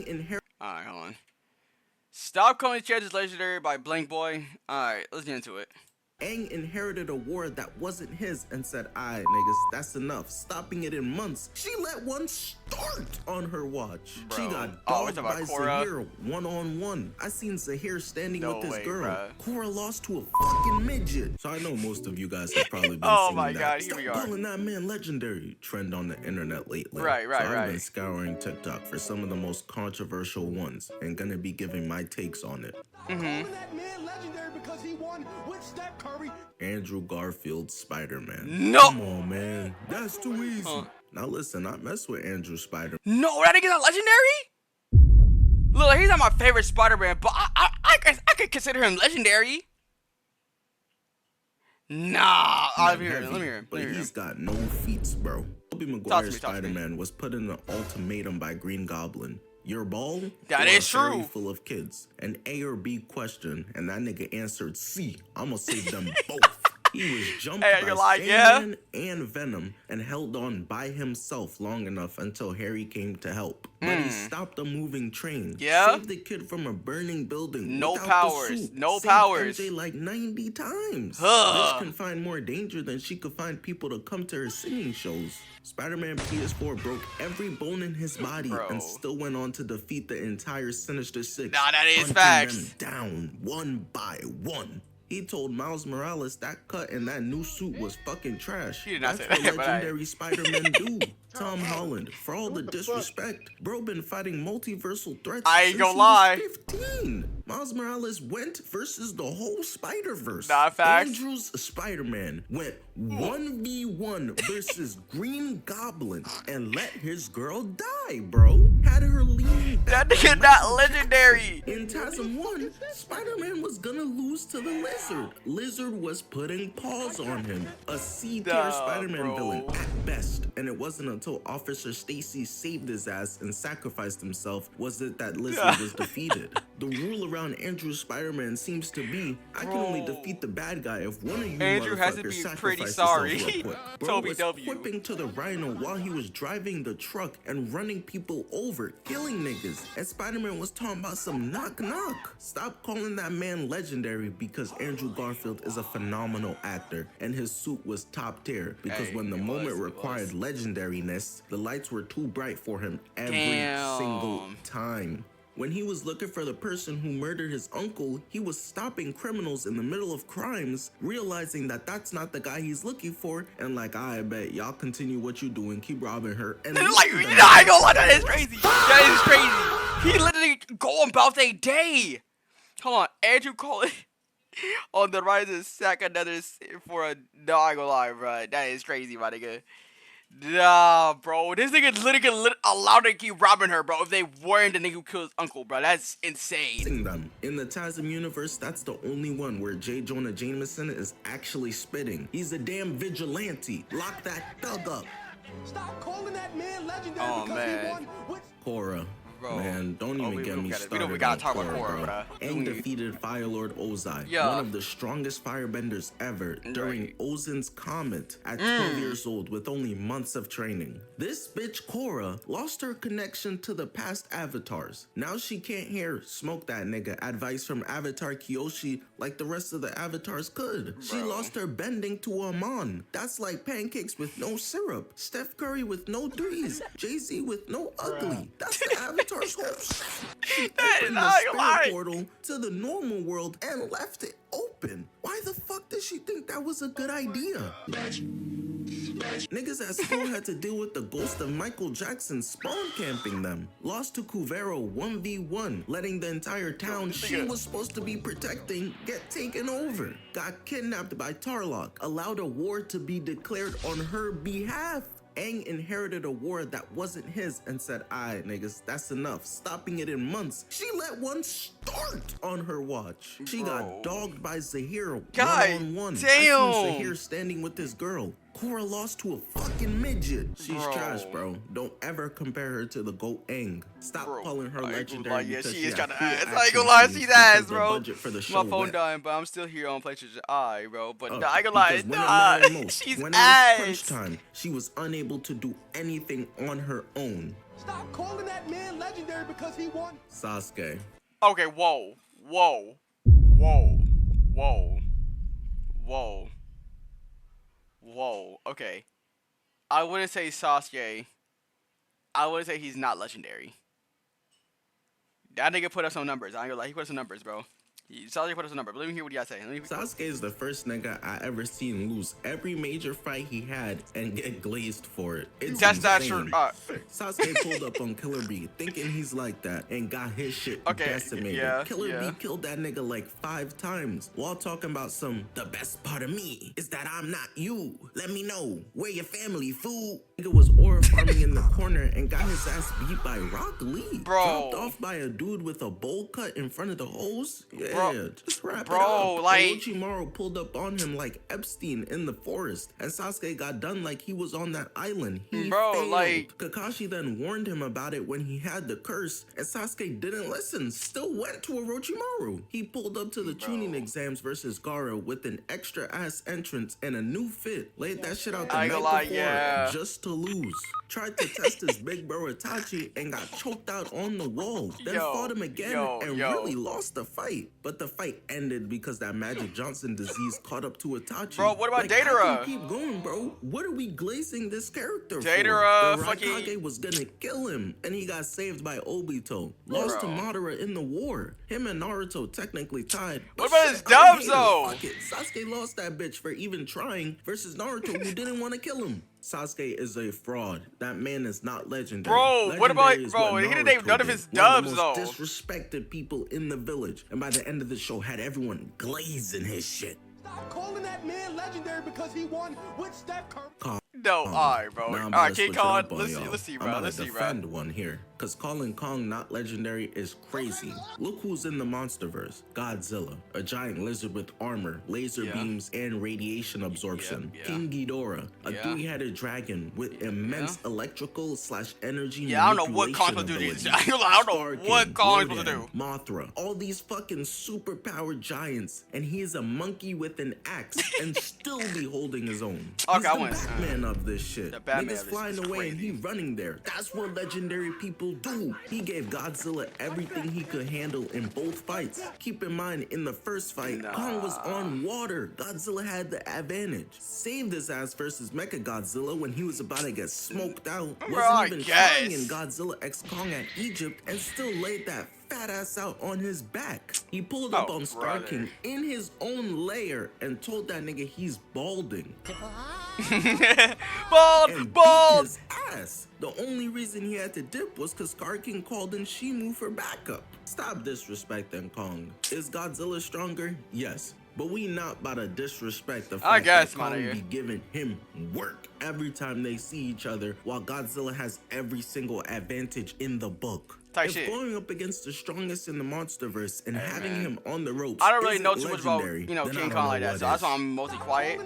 Alright, hold on. Stop calling characters legendary by Blank Boy. Alright, let's get into it. Aang inherited a war that wasn't his and said, "Aight, niggas, that's enough. Stopping it in months. She let one start on her watch. Bro. She got Oh, dogged by Zahir one-on-one. I seen Zahir standing with this girl. Bruh. Korra lost to a fucking midget." So I know most of you guys have probably been Oh seeing my that. God, here "Stop we are." calling that man legendary" trend on the internet lately. Right. I've been scouring TikTok for some of the most controversial ones and gonna be giving my takes on it. Calling that man legendary because he won with Steph Curry. Andrew Garfield's Spider-Man. No. Come on, man. That's too easy. Now listen, I mess with Andrew Spider. No, that nigga's not legendary? Look, he's not my favorite Spider-Man, but I could consider him legendary. Nah, let me hear him. But he's got no feats, bro. Tobey Maguire's Spider-Man was put in an ultimatum by Green Goblin. Your ball? That or is a ferry true. Full of kids. An A or B question, and that nigga answered C. I'ma save them both. He was jumped by Sandman and Venom and held on by himself long enough until Harry came to help. But he stopped a moving train. Saved the kid from a burning building. No without powers. the suit. No Saved powers. MJ like 90 times. Bitch can find more danger than she could find people to come to her singing shows. Spider-Man PS4 broke every bone in his body and still went on to defeat the entire Sinister Six. Nah, that is hunting facts. them down one by one. He told Miles Morales that cut and that new suit was fucking trash. He did not That's say what that, legendary Spider-Man do. Tom Holland, for all the disrespect, bro been fighting multiversal threats I ain't since gonna he lie. was 15. Miles Morales went versus the whole Spider-Verse. Nah, facts. Andrew's Spider-Man went 1v1 versus Green Goblin and let his girl die, bro. Had her lean That back nigga not legendary. in TASM 1, Spider-Man was gonna lose to the Lizard. Lizard was putting paws on him. A C-tier Spider-Man villain at best. And it wasn't until Officer Stacy saved his ass and sacrificed himself was it that Lizard was defeated. The rule around Andrew's Spider-Man seems to be, I can only defeat the bad guy if one of you Andrew has to motherfuckers be sacrifice pretty yourself sorry. real quick. Bro Toby was W. whipping to the Rhino while he was driving the truck and running people over, killing niggas. And Spider-Man was talking about some knock-knock. Stop calling that man legendary because Andrew Garfield is a phenomenal actor and his suit was top tier because when the moment required legendariness, the lights were too bright for him every single time. When he was looking for the person who murdered his uncle, he was stopping criminals in the middle of crimes, realizing that that's not the guy he's looking for, and like, I bet y'all continue what you doing, keep robbing her. And Like, I ain't gonna lie, that is crazy. That is crazy. He literally going about their day. Hold on, Andrew Cullen on the rise of sack another for a. No, I ain't gonna lie, bro. That is crazy, my nigga. Nah, bro. This nigga literally allowed to keep robbing her, bro. If they weren't the nigga who killed his uncle, bro. That's insane. Them. In the TASM universe, that's the only one where J. Jonah Jameson is actually spitting. He's a damn vigilante. Lock that thug up. Stop calling that man legendary because he won with Korra. Bro. Man, don't even get me started. We gotta talk about Korra, bro. Aang defeated Firelord Ozai, one of the strongest firebenders ever, during Ozin's Comet at 12 years old with only months of training. This bitch Korra lost her connection to the past avatars. Now she can't hear "smoke that nigga" advice from Avatar Kyoshi like the rest of the avatars could. She lost her bending to Amon. That's like pancakes with no syrup, Steph Curry with no threes, Jay-Z with no ugly. That's the avatar. She opened the spirit portal to the normal world and left it open. Why the fuck did she think that was a good idea? Niggas at school had to deal with the ghost of Michael Jackson spawn camping them. Lost to Kuvero 1v1, letting the entire town she was supposed to be protecting get taken over. Got kidnapped by Tarlok, allowed a war to be declared on her behalf. Aang inherited a war that wasn't his and said, "Aight, niggas, that's enough. Stopping it in months. She let one start on her watch. She got dogged by Zahir one-on-one. I seen Zahir standing with this girl. Korra lost to a fucking midget. She's Bro. trash, bro. Don't ever compare her to the GOAT Aang. Stop calling her I ain't gonna legendary lie, yeah, because she is had kind of full ass. I ain't action gonna lie, scenes she's because ass, the bro. budget for the show My phone went dying, but I'm still here on PlayStation Eye, bro. But up. nah, I ain't gonna lie, Because when it nah, mattered most, she's when it was crunch ass. time, she was unable to do anything on her own. Stop calling that man legendary because he won. Sasuke. Okay, whoa, whoa, whoa, whoa, whoa, whoa. Okay, I wouldn't say Sasuke. I wouldn't say he's not legendary. That nigga put up some numbers. I ain't gonna lie, he put up some numbers, bro. Sasuke put up some numbers. But let me hear what you gotta say. Sasuke is the first nigga I ever seen lose every major fight he had and get glazed for it. It's That's not insane. true. Sasuke pulled up on Killer Bee thinking he's like that and got his shit decimated. yeah, Killer Bee killed that nigga like 5 times while talking about the best part of me is that I'm not you. Let me know where your family, fool. Nigga was ore farming in the corner and got his ass beat by Rock Lee. Bro. Dropped off by a dude with a bowl cut in front of the hose. Yeah, just wrap it bro, up. like Orochimaru pulled up on him like Epstein in the forest, and Sasuke got done like he was on that island. He failed. like Kakashi then warned him about it when he had the curse, and Sasuke didn't listen. Still went to Orochimaru. He pulled up to the tuning exams versus Gaara with an extra ass entrance and a new fit. Laid that shit out the night before just to lose. Tried to test his big bro Itachi and got choked out on the wall. Then fought him again and really lost the fight. But the fight ended because that Magic Johnson disease caught up to Itachi. Bro, what about Like, Datara? Keep going, bro. What are we glazing this character Datara, for? The Raikage was gonna kill him, and he got saved by Obito. Lost to Madara in the war. Him and Naruto technically tied. What about his dubs, though? Fuck it. Sasuke lost that bitch for even trying versus Naruto, who didn't want to kill him. Sasuke is a fraud. That man is not legendary. Bro, what about he didn't name none of his dubs though. Disrespected people in the village, and by the end of the show, had everyone glazing his shit. Stop calling that man legendary because he won with Steph Curry. No, alright, bro. Alright, Kingkong, let's see, bro. I'm Let's to see, bro. defend one here, cause calling Kong not legendary is crazy. Look who's in the MonsterVerse: Godzilla, a giant lizard with armor, laser beams, and radiation absorption. King Ghidorah, a 3-headed dragon with immense electrical/energy. I don't know what Kong's supposed to do. I don't know what Kong's supposed to do. Mothra, all these fucking superpowered giants, and he is a monkey with an axe and still be holding his own. He's the Batman of this shit. Niggas flying away and he running there. That's what legendary people do. He gave Godzilla everything he could handle in both fights. Keep in mind, in the first fight, Kong was on water. Godzilla had the advantage. Saved his ass versus Mechagodzilla when he was about to get smoked out. Wasn't even trying in Godzilla X Kong at Egypt and still laid that fat ass out on his back. He pulled up on Star King in his own lair and told that nigga he's balding. Bald! Beat his ass. The only reason he had to dip was because Star King called in Shimu for backup. Stop disrespecting Kong. Is Godzilla stronger? Yes. But we not about to disrespect the fact that Kong be giving him work every time they see each other, while Godzilla has every single advantage in the book. If going up against the strongest in the MonsterVerse and having him on the ropes, I don't really know too much about, King Kong like that, so that's why I'm mostly quiet.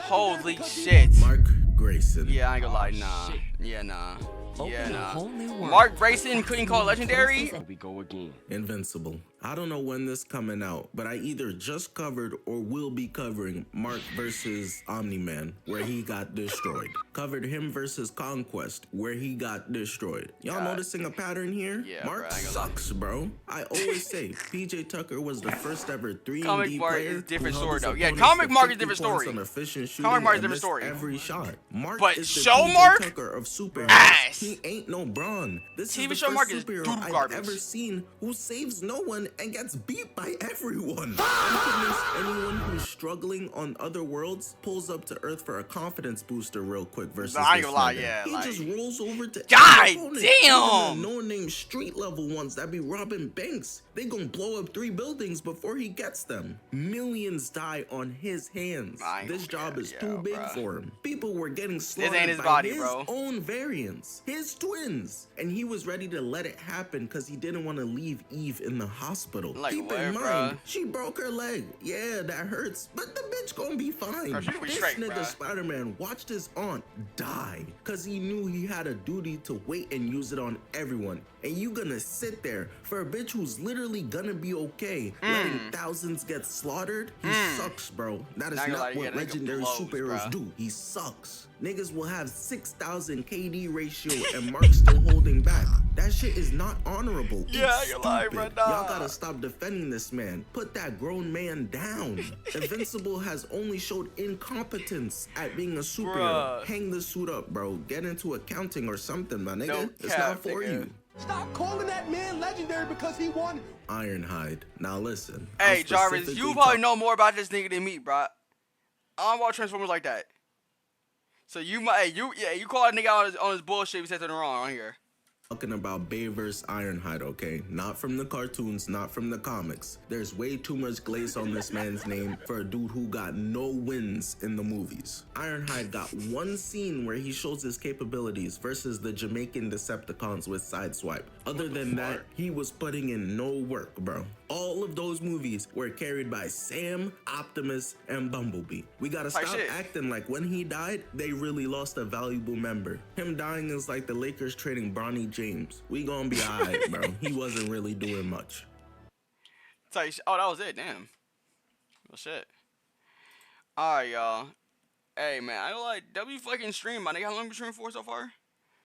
Holy shit. Mark Grayson. Yeah, I ain't gonna lie, nah. Yeah, nah. Yeah, nah. Mark Grayson couldn't call legendary. We go again. Invincible. I don't know when this coming out, but I either just covered or will be covering Mark versus Omni-Man, where he got destroyed. Covered him versus Conquest, where he got destroyed. Y'all noticing a pattern here? Yeah, Mark sucks, bro. I always say PJ Tucker was the first ever 3D Comic Mark player. is different story though. Yeah, Comic Mark is different story. Comic Mark is different story. Every shot. Mark but is the show PJ Mark Tucker of superheroes. ass. He ain't no Braun. This TV is show the Mark first is superhero I've garbage. ever seen who saves no one and gets beat by everyone. I'm convinced anyone who's struggling on other worlds pulls up to Earth for a confidence booster real quick versus I ain't gonna lie, he just rolls over to God damn! No-name street level ones that be robbing banks. They gonna blow up 3 buildings before he gets them. Millions die on his hands. This job is too big for him. People were getting slaughtered by his own variants. His his twins. And he was ready to let it happen because he didn't want to leave Eve in the hospital. Like, Keep what, in mind, bruh? she broke her leg. Yeah, that hurts, but the bitch gonna be fine. Bro, she gonna be This straight, nigga bruh. Spider-Man watched his aunt die because he knew he had a duty to wait and use it on everyone. And you gonna sit there for a bitch who's literally gonna be okay letting thousands get slaughtered? He sucks, bro. That is Not gonna lie, not yeah, what nigga legendary blows, superheroes bruh. do. He sucks. Niggas will have 6,000 KD ratio and Mark still holding back. That shit is not honorable. Yeah, It's you're lying, stupid. bruh, nah. Y'all gotta stop defending this man. Put that grown man down. Invincible has only showed incompetence at being a superhero. Bruh. Hang the suit up, bro. Get into accounting or something, my nigga. No It's cap, not for nigga. you. Stop calling that man legendary because he won. Ironhide. Now listen. Hey, I'm Jarvis, specifically you probably know more about this nigga than me, bro. I don't watch Transformers like that. So you might, you call a nigga out on his bullshit if you said something wrong on here. talking about Bay vs. Ironhide, okay? Not from the cartoons, not from the comics. There's way too much glaze on this man's name for a dude who got no wins in the movies. Ironhide got one scene where he shows his capabilities versus the Jamaican Decepticons with Sideswipe. Other than that, he was putting in no work, bro. All of those movies were carried by Sam, Optimus, and Bumblebee. We gotta stop acting like when he died, they really lost a valuable member. Him dying is like the Lakers trading Bronny James. We gonna be alright, bro. He wasn't really doing much. Oh, that was it, damn. Well, shit. Alright, y'all. Hey, man, I like W fucking stream, my nigga. How long you streamed for so far?